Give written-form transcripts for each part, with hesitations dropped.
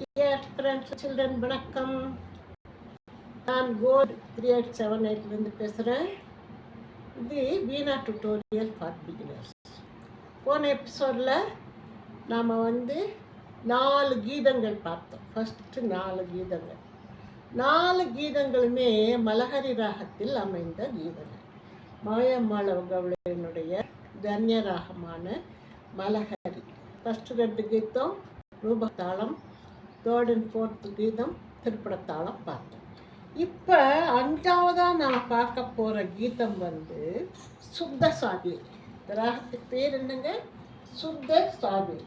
Dear friends children வணக்கம். நான் code 3878 பேசுகிறேன். இது வீணா டுட்டோரியல் ஃபார் பிகினர்ஸ். போன எபிசோடில் நாம் 4 கீதங்கள் பார்த்தோம். ஃபஸ்ட்டு 4 கீதங்களுமே மலஹரி ராகத்தில் அமைந்த கீதங்கள். மாயம்மாளவ கவுளையனுடைய தன்ய ராகமான மலஹரி. ஃபஸ்ட்டு 2 கீதம் ரூபத்தாளம், 3rd and 4th கீதம் திருப்படத்தாளம் பார்த்தோம். இப்போ 5வதாக நான் பார்க்க போகிற கீதம் சுத்த சாவேரி. ராகத்துக்கு பேர் என்னங்க? சுத்த சாவேரி.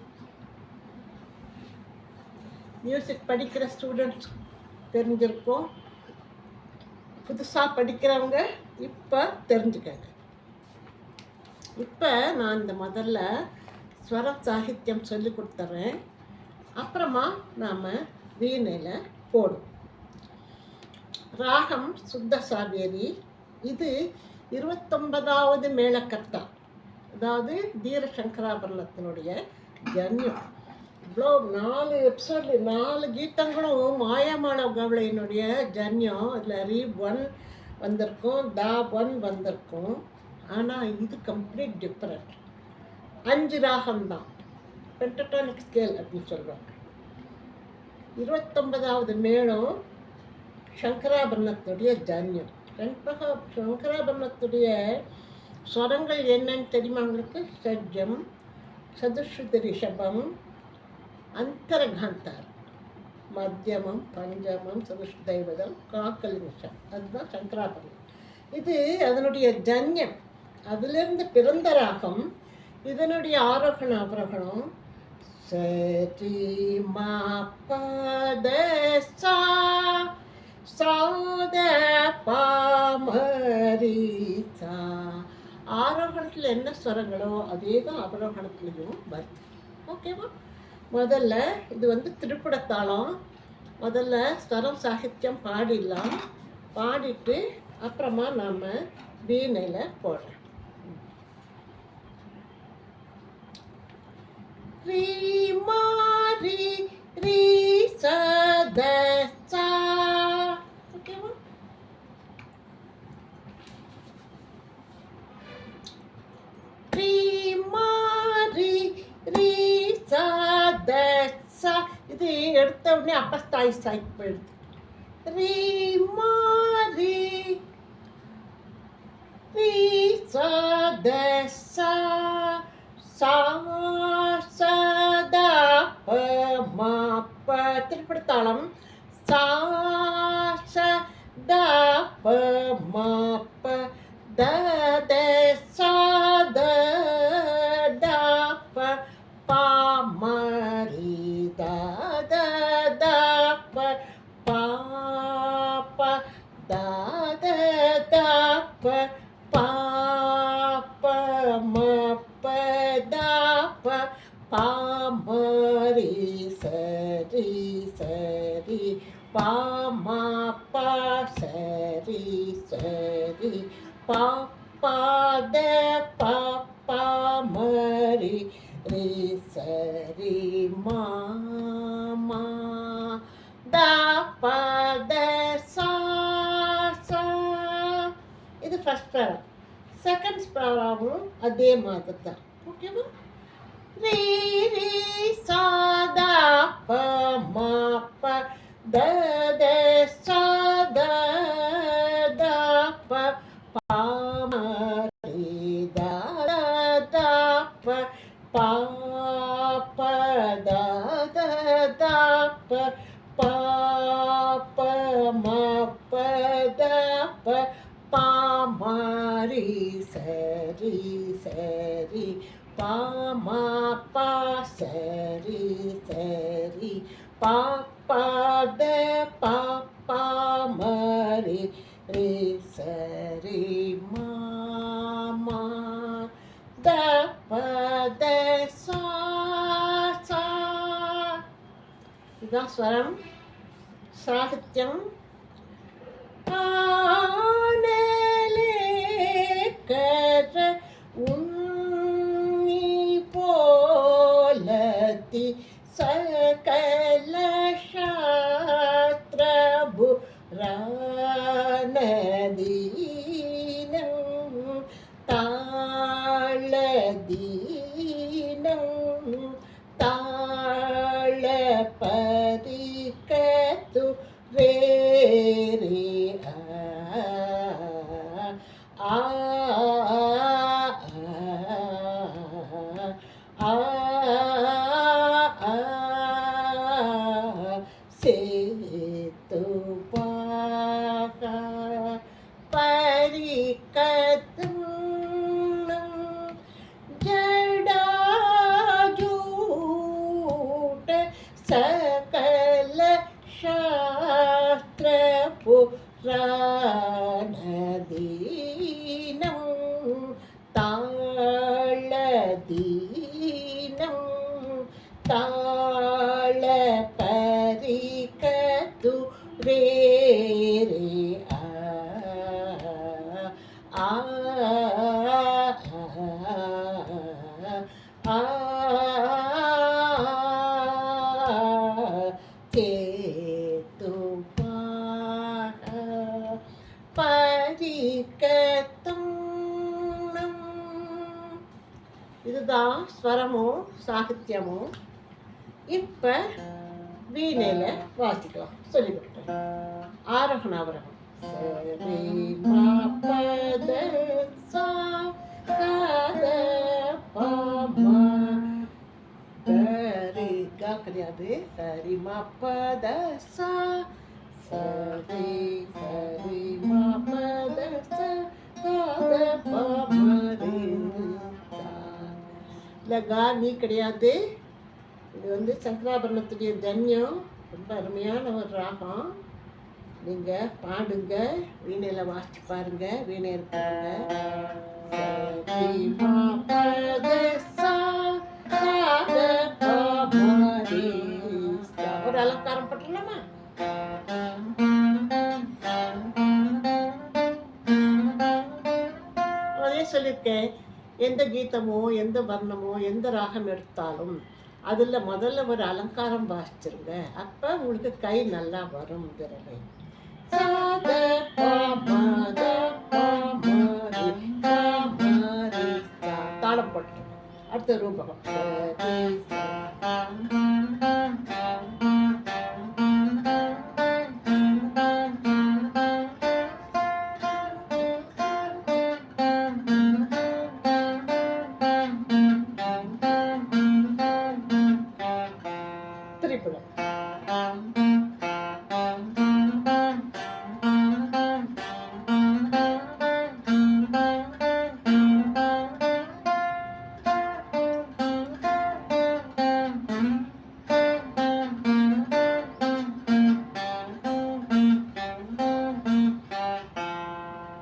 மியூசிக் படிக்கிற ஸ்டூடெண்ட்ஸ் தெரிஞ்சிருக்கோம். புதுசாக படிக்கிறவங்க இப்போ தெரிஞ்சுக்கங்க. இப்போ நான் இந்த முதல்ல ஸ்வரம் சாகித்யம் சொல்லி கொடுத்துட்றேன். அப்புறமா நாம் வீணையில் போடும். ராகம் சுத்த சாவேரி. இது 29வது மேளக்கர்த்தா, அதாவது தீரசங்கராபரணத்தினுடைய ஜன்யம். இவ்வளோ 4 எபிசோடில் 4 கீதங்களும் மாயம்மாளவ கவுளையினுடைய ஜன்யம். அதில் ரீப் 1 வந்திருக்கும், தா 1 வந்திருக்கும். ஆனால் இது கம்ப்ளீட் டிஃப்ரெண்ட். 5 ராகம்தான், பென்டடானிக் ஸ்கேல் அப்படின்னு சொல்லுவாங்க. 29வது மேளம் சங்கராபரணத்துடைய ஜன்யம். சங்கராபரணத்துடைய ஸ்வரங்கள் என்னன்னு தெரியுமா உங்களுக்கு? ஷட்ஜம், சதுஸ்ருதி ரிஷபம், அந்தரகாந்தார், மத்தியமம், பஞ்சமம், சதுஷ்தைவதம், காக்கல் நிஷம். அதுதான் சங்கராபரணம். இது அதனுடைய ஜன்யம். அதிலிருந்து பிறந்த ராகம். இதனுடைய ஆரோகண அவரோகணம் சரி மா பத சா சாத பாமரிசா. ஆரோகணத்தில் என்ன ஸ்வரங்களோ அதே தான் அவரோகணத்துலேயும் வருது. ஓகேவா? முதல்ல இது திருப்படத்தாளம். முதல்ல ஸ்வரம் சாகித்யம் பாடிடலாம். பாடிட்டு அப்புறமா நாம் வீணையில் போடுறோம். ரீ மா ரீ ரீ ச த சா. ஓகேவா? ரீ மா ரீ ரீ ச த சா. இது எடுத்த உடனே அப்பஸ்தாய் சாய்க்கு போயிடுது. ரீ மா ரீ ரீ ச த சா சா சதா ப மா ப. திருப்படத்தாளம் சா சதா ப மா ப த த சா த த ப பா ம ரி த த த ப பா ப த த த ப பா ப ம ப த ப பா ம ரி சரி சரி பா ம ப சரி சரி பா பா த ப பா ம ரி ரி சரி மா மா த ப த சா சா. இது ஃபர்ஸ்ட் பேரா. செகண்ட் பேராவும் அதே மாதிரி தான். ஓகேவா? ரீ ரீ சா த ப மா ப த த சா த த ப பா ம ரி த த ப பா ப த த த ப பா ப ம ப த ப பா ம ரி சரி சரி பா ம ப சரி சரி பா பா த பா பா ம ரி ரி சரி மா மா த ப த சா சா. இதுதான் ஸ்வரம். சாகித்யம் கர உன்னி போலத்தி சகல சேத்துவாக பரிக்கத்தும் ஜடாஜூட சகல சாஸ்திர புராணதீனம் தாளதீனம் தாள பரிக்கத்து ரே ரே ஆ ஆ கேத்துவாக பரிக்கத்தும். இதுதான் ஸ்வரமும் சாகித்யமும். இப்போ வீணையில் வாசிக்கலாம். சொல்லி கொடுக்குறேன். ஆரோகண அவரோகம். சரி மா பத சா கத பமா சரி கா கிடையாது. சரி மா பத சா சரி சரி மா பத சா கத பமா ரே சா. இல்லை கா நீ கிடையாது. இது சங்கராபரணத்துடைய தன்யம். ரொம்ப அருமையான ஒரு ராகம். நீங்கள் பாடுங்க, வீணையில் வாசிச்சு பாருங்க, வீணை இருக்காங்க. ஒரு அலங்காரம் பண்ணலாமா? அதே சொல்லியிருக்கேன். எந்த கீதமோ எந்த வர்ணமோ எந்த ராகம் எடுத்தாலும் அதில் முதல்ல ஒரு அலங்காரம் வாசிச்சிருங்க. அப்போ உங்களுக்கு கை நல்லா வரும். விரலை தாளம் போட்டு அடுத்த ரூபகம். திரிபுரம்.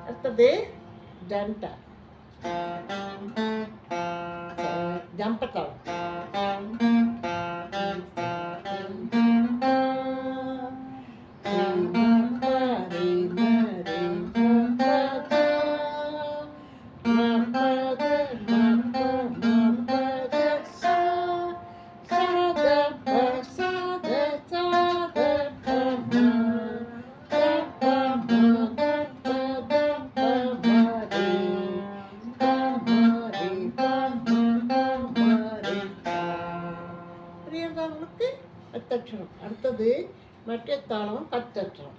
அடுத்தது ஜண்டா ஜம்பத்தாளம். பிரியங்காவுக்கு 10 அட்சரம். அடுத்தது மற்ற தாளம் 10 அட்சரம்.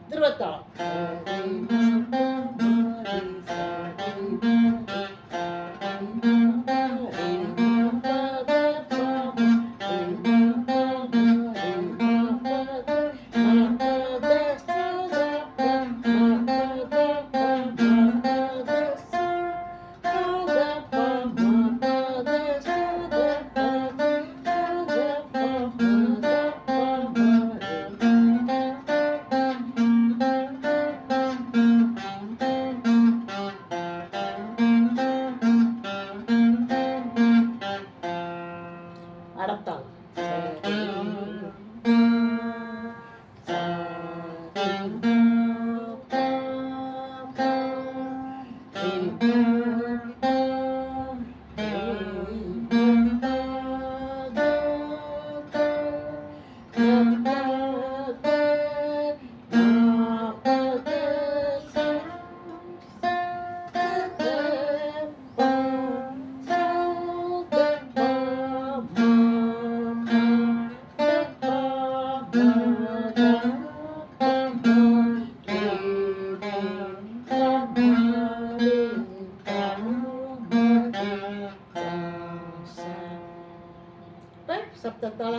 திருவத்தாளம். அடத்தாளம்.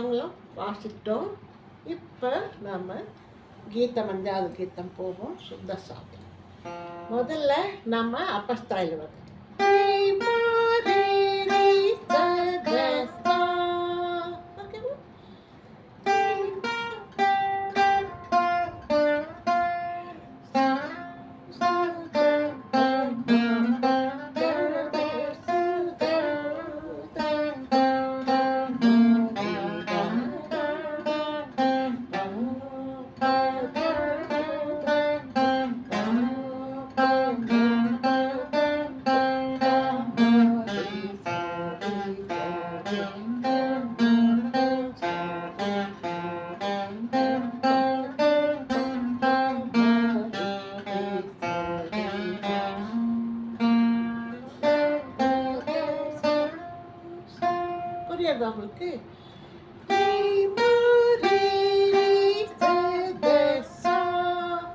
ராகங்களும் வாசிட்டோம். இப்போ நாம் கீதம் 5வது கீதம் போவோம். சுத்த சாதி. முதல்ல நம்ம அப்பஸ்தாயில் வருது. புரியுது உங்களுக்கு?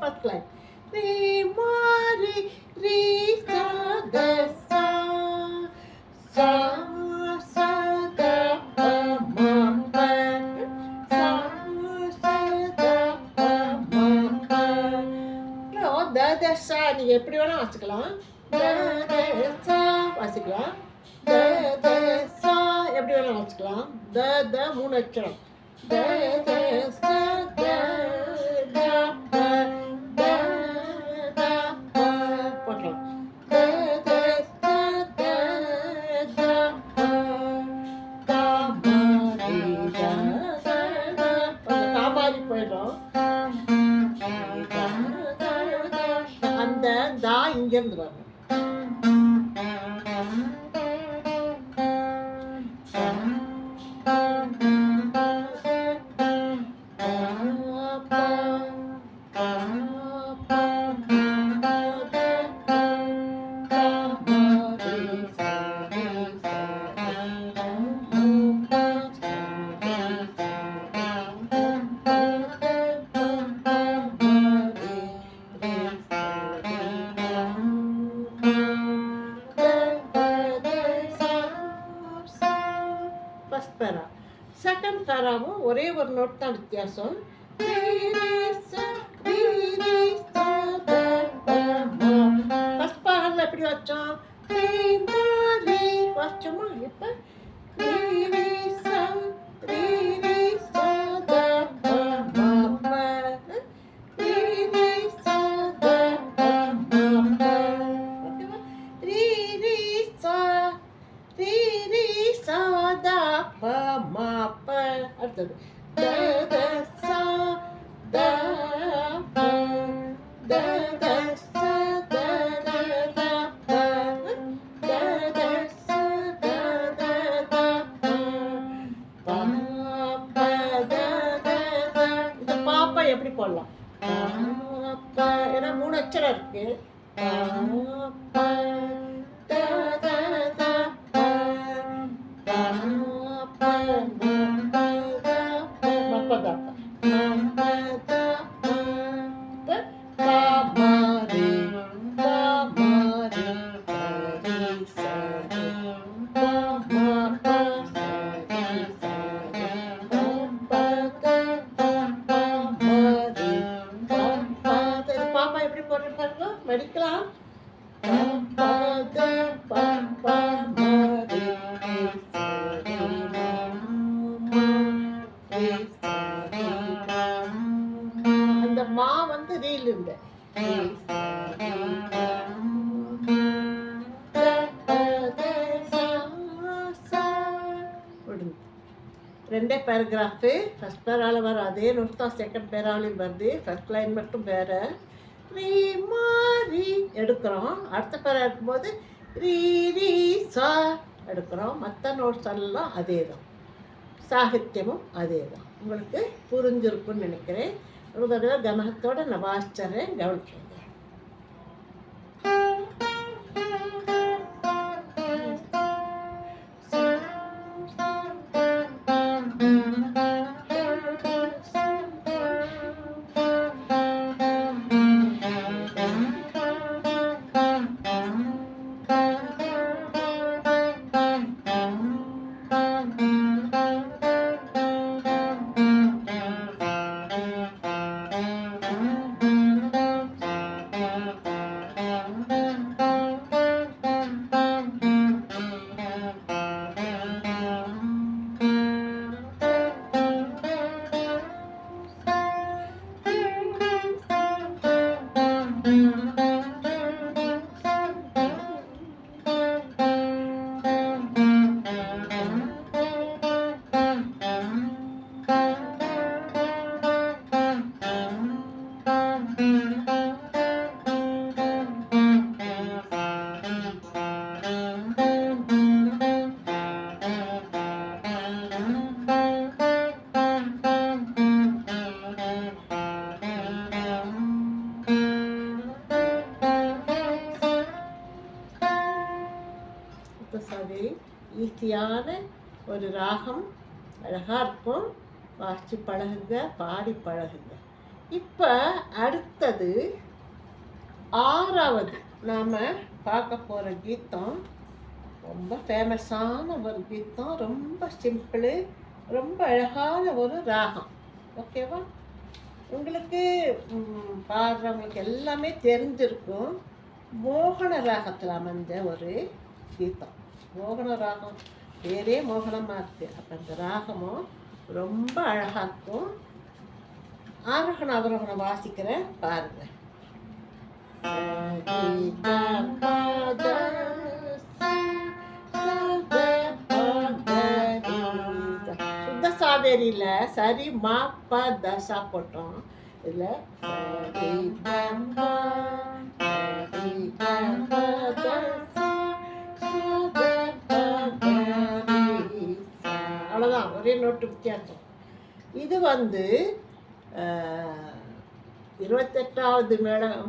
ஃபர்ஸ்ட் லைன் நீங்க எப்படி வேணா வாசிக்கலாம். வாசிக்கலாம். எப்படி வேணா வாசிக்கலாம். த 3 அச்சரம். போட்டலாம். காபாரி போயிடும். அந்த தா இங்கிருந்து வரணும். ஃபர்ஸ்ட் பேரா. செகண்ட் பேராவும் ஒரே ஒரு நோட் தான் வித்தியாசம். ஃபர்ஸ்ட் பேரால எப்படி வச்சோம்? வச்சோமா? இப்போ அடுத்தது பாப்பா எப்படி போடலாம்? ஏன்னா 3 அச்சரம் இருக்கு. பாப்பா எப்படி போடுற பாருங்க, மடிக்கலாம். அந்த மா வந்து ரீல் இல்லை. ரெண்டே பேராகிராஃபு. ஃபர்ஸ்ட் பேரால வர அதே நோட் தான் செகண்ட் பேராலையும் வருது. ஃபர்ஸ்ட் லைன் மட்டும் வேற. ரீ மாரி எடுக்கிறோம். அடுத்த பேரா இருக்கும்போது ரீ ரீ சா எடுக்கிறோம். மற்ற நோட்ஸ் எல்லாம் அதே தான். சாகித்யமும் அதே தான். உங்களுக்கு புரிஞ்சிருக்குன்னு நினைக்கிறேன். ஒரு தடவை கவனத்தோடு நான் வாசிச்சறேன், கவனிச்சுங்க. ஈஸியான ஒரு ராகம், அழகாக இருக்கும். வாசித்து பழகுங்க, பாடி பழகுங்க. இப்போ அடுத்தது 6வது நாம் பார்க்க போகிற கீதம் ரொம்ப ஃபேமஸான ஒரு கீதம். ரொம்ப சிம்பிளு, ரொம்ப அழகான ஒரு ராகம். ஓகேவா? உங்களுக்கு பாடுறவங்களுக்கு எல்லாமே தெரிஞ்சிருக்கும். மோகன ராகத்தில் அமைஞ்ச ஒரு கீதம். மோகன ராகம் வேறே மோகனமாக இருக்குது. அப்போ அந்த ராகமும் ரொம்ப அழகாக இருக்கும். ஆரோகணம் அவரோகணம் வாசிக்கிறேன் பாருங்கள். சுத்த சாவேரியில் சரி மா ப தசா போட்டோம். இதில் அவ்வளோதான், ஒரே நோட்டு வித்தியாசம். இது 28வது மேளம்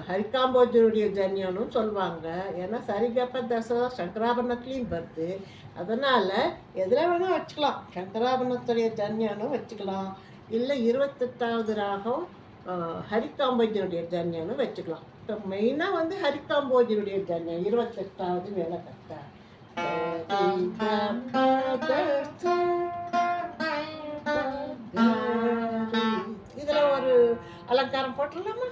ஹரிகாம்போஜருடைய ஜன்யம்னு சொல்லுவாங்க. ஏன்னா சரிகப்ப தசா சங்கராபரணத்துலேயும் வருது. அதனால் எதில் வேணால் வச்சுக்கலாம். சங்கராபரணத்துடைய ஜன்யனும் வச்சுக்கலாம், இல்லை 28வது ராகம் ஹரிகாம்போஜருடைய ஜன்யன்னு வச்சுக்கலாம். இப்போ மெயினாக ஹரிகாம்போஜருடைய ஜன்யம் 28வது வேலை கட்ட. இதில் ஒரு அலங்காரம் போட்டுடலாமா?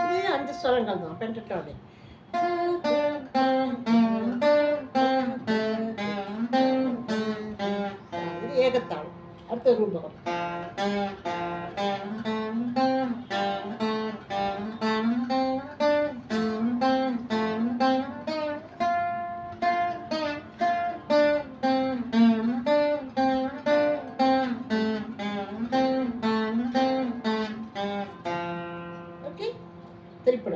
இது 5 ஸ்வரங்கள் தான், பென்டட்டோட. இது ஏகத்தாளம். அடுத்த ரூபகம். ஓகே, திரிப்புட.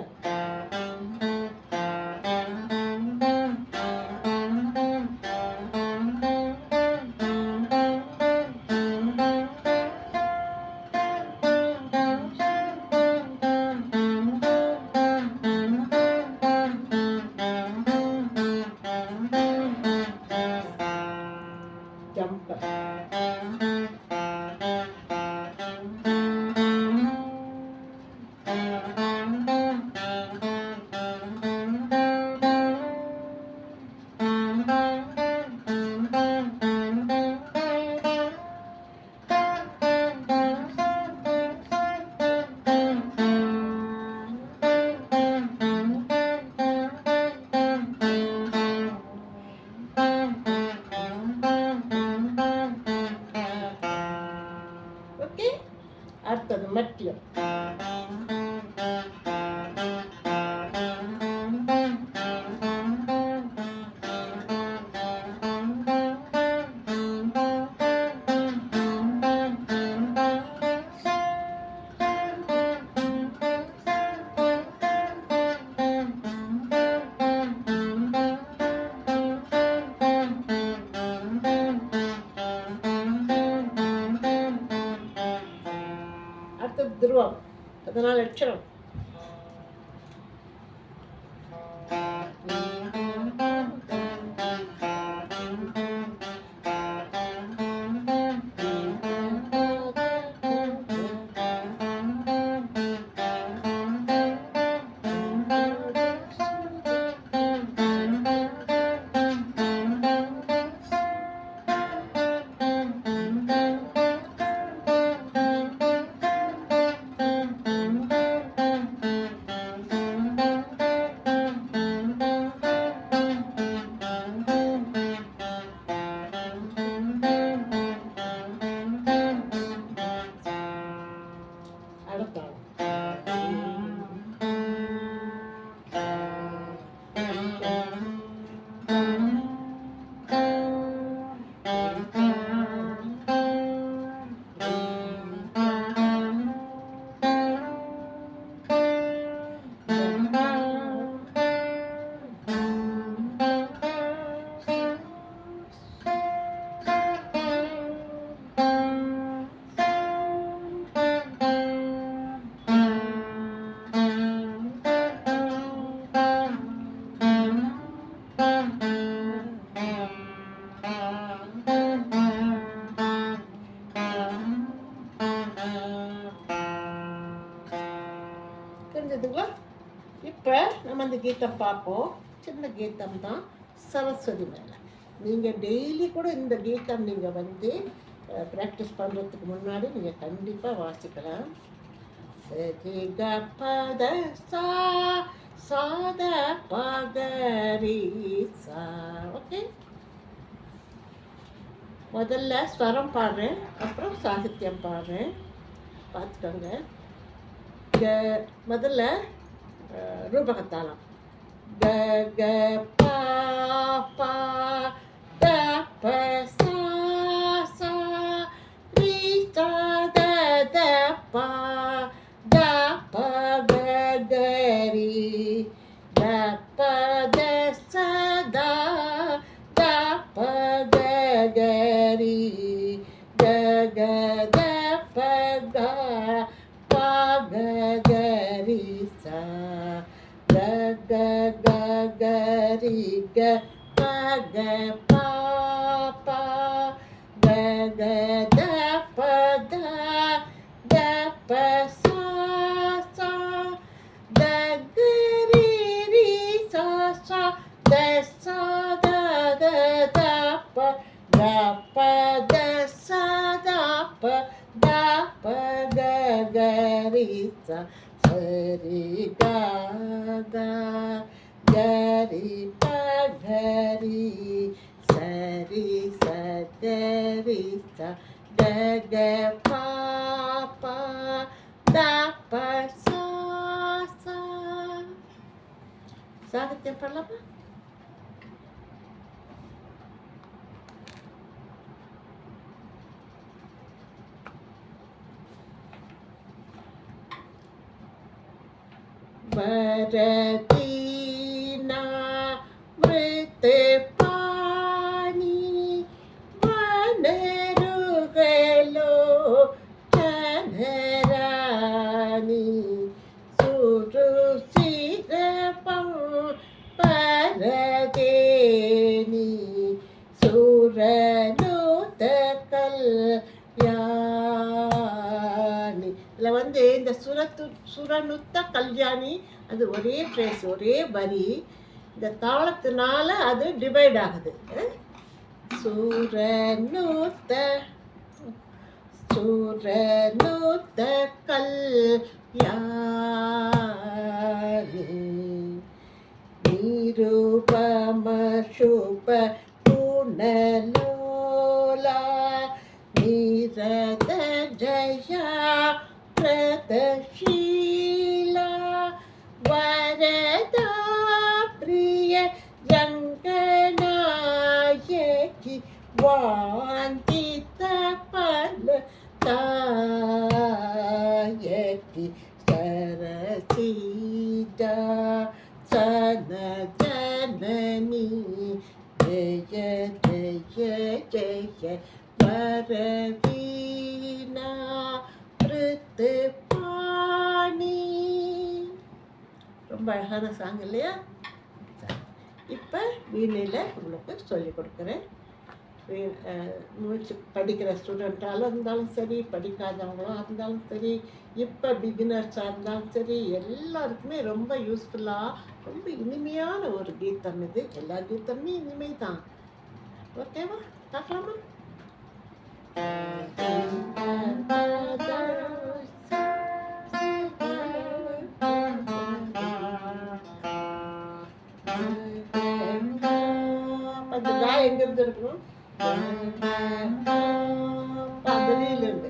ஜம்ப். ஓகே, அடுத்தது மட்டியம். அடுத்தது துருவம். 14 அட்சரம். தெரிஞ்சதுங்களா? இப்போ நம்ம அந்த கீதம் பார்ப்போம். சின்ன கீதம் தான், சரஸ்வதி மேலே. நீங்கள் டெய்லி கூட இந்த கீதம் நீங்கள் வந்து ப்ராக்டிஸ் பண்ணுறதுக்கு முன்னாடி நீங்கள் கண்டிப்பாக வாசிக்கலாம். சரி க பத சா சாத பகரி சா. ஓகே, முதல்ல ஸ்வரம் பாடுறேன், அப்புறம் சாகித்யம் பாடுறேன். பார்த்துக்கோங்க. முதல்ல ரூபகத்தாளம். க க பா பா த ப சா சா ரி சா த த பா த ப க க ரி த ப த ச த த ப க க ரி க க த ப க பா க க ரி சா க க க க ரி க ப க பா பா க க த ப த த ப சா சா த க ரி ரி சா சா த சா த த த ப த ப த சா த ப த ப க க ரி சா சரி க க க ரி ப க ரி சரி ச க ரி ச க க பா பா த ப சா சா. சாகித்யம் பண்ணலாமா? வரதீனா மிருத்து பாணி வனருகலோ சனராணி சுரு சிரபம் பரதேனி சுரனுதகல் யானி. இதில் வந்து இந்த சுரனுத்த கல்யாணி அது ஒரே ஃப்ரேஸ், ஒரே வரி. இந்த தாளத்தினால அது டிவைட் ஆகுது. சுரனுத்த சுரனுத்த கல்யாணி நிருபம சுப குணலோலா நிரத ஜயா பிரதஷீலா வரதா பிரிய ஜங்கநாயகி வாந்தித பல தாயகி சரசீதா சன ஜனனி ஜய ஜய ஜய வரவீணா மிருத்து பாணி. ரொம்ப அழகான சாங் இல்லையா? இப்போ வீணையில் உங்களுக்கு சொல்லிக் கொடுக்குறேன். மூச்சு படிக்கிற ஸ்டூடெண்ட்டாலும் இருந்தாலும் சரி, படிக்காதவங்களும் இருந்தாலும் சரி, இப்போ பிகினர்ஸாக இருந்தாலும் சரி, எல்லாருக்குமே ரொம்ப யூஸ்ஃபுல்லாக, ரொம்ப இனிமையான ஒரு கீதம் இது. எல்லா கீதமுமே இனிமை தான். ஓகேவா? பார்க்கலாமா? அந்த காய் எங்கிருந்து இருக்கணும்? பதிலிருந்து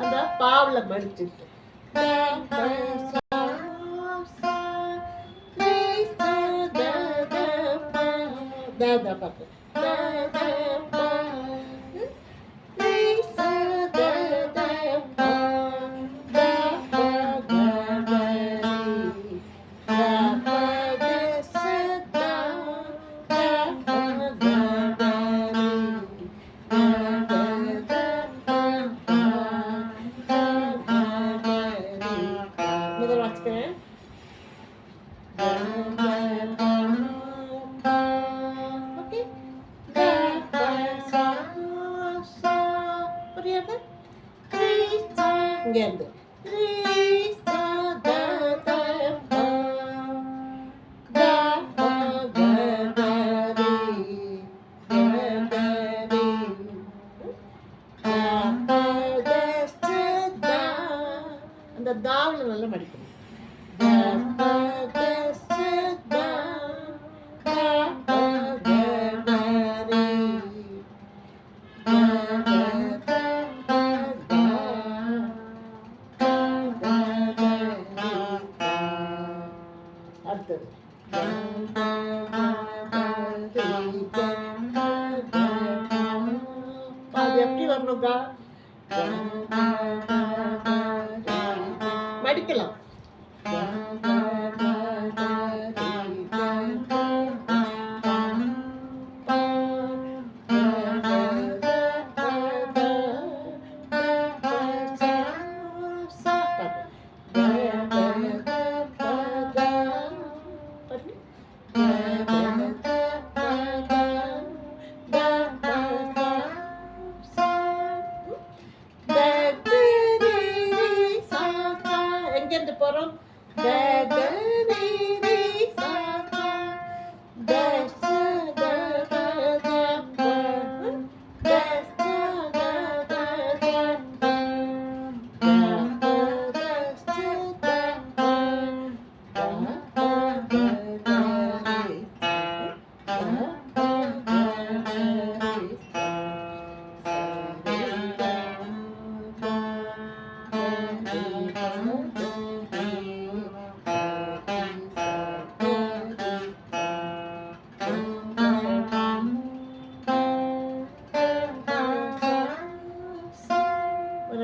அந்த பாவில் மடிச்சுட்டு பார்த்து புரியாது? இங்கேருந்து அந்த தாவில் நல்லா மடிக்கணும். அடுத்தது அது எப்படி வரணுங்கா? மடிக்கலாம். எங்கேருந்து போகிறோம்?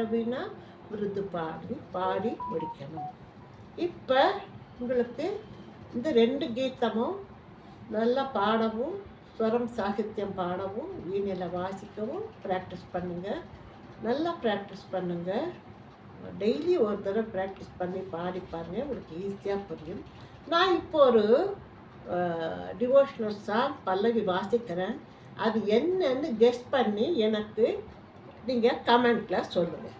அப்படின்னா விருது பாடி முடிக்கணும். இப்போ உங்களுக்கு இந்த 2 கீதமும் நல்லா பாடவும், ஸ்வரம் சாகித்யம் பாடவும், வீணையில் வாசிக்கவும் ப்ராக்டிஸ் பண்ணுங்கள். நல்லா ப்ராக்டிஸ் பண்ணுங்கள். டெய்லி ஒரு தடவை ப்ராக்டிஸ் பண்ணி பாடி பாருங்கள், உங்களுக்கு ஈஸியாக புரியும். நான் இப்போ ஒரு டிவோஷனல் சாங் பல்லவி வாசிக்கிறேன். அது என்னன்னு கெஸ் பண்ணி எனக்கு நீங்கள் கமெண்ட்டில் சொல்லுங்கள்.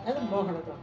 அது மோகனகம்.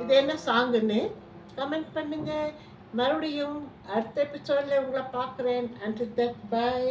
இது என்ன சாங்குன்னு கமெண்ட் பண்ணுங்க. மறுபடியும் அடுத்த எபிசோடில் உங்களை பார்க்குறேன். Until that, bye.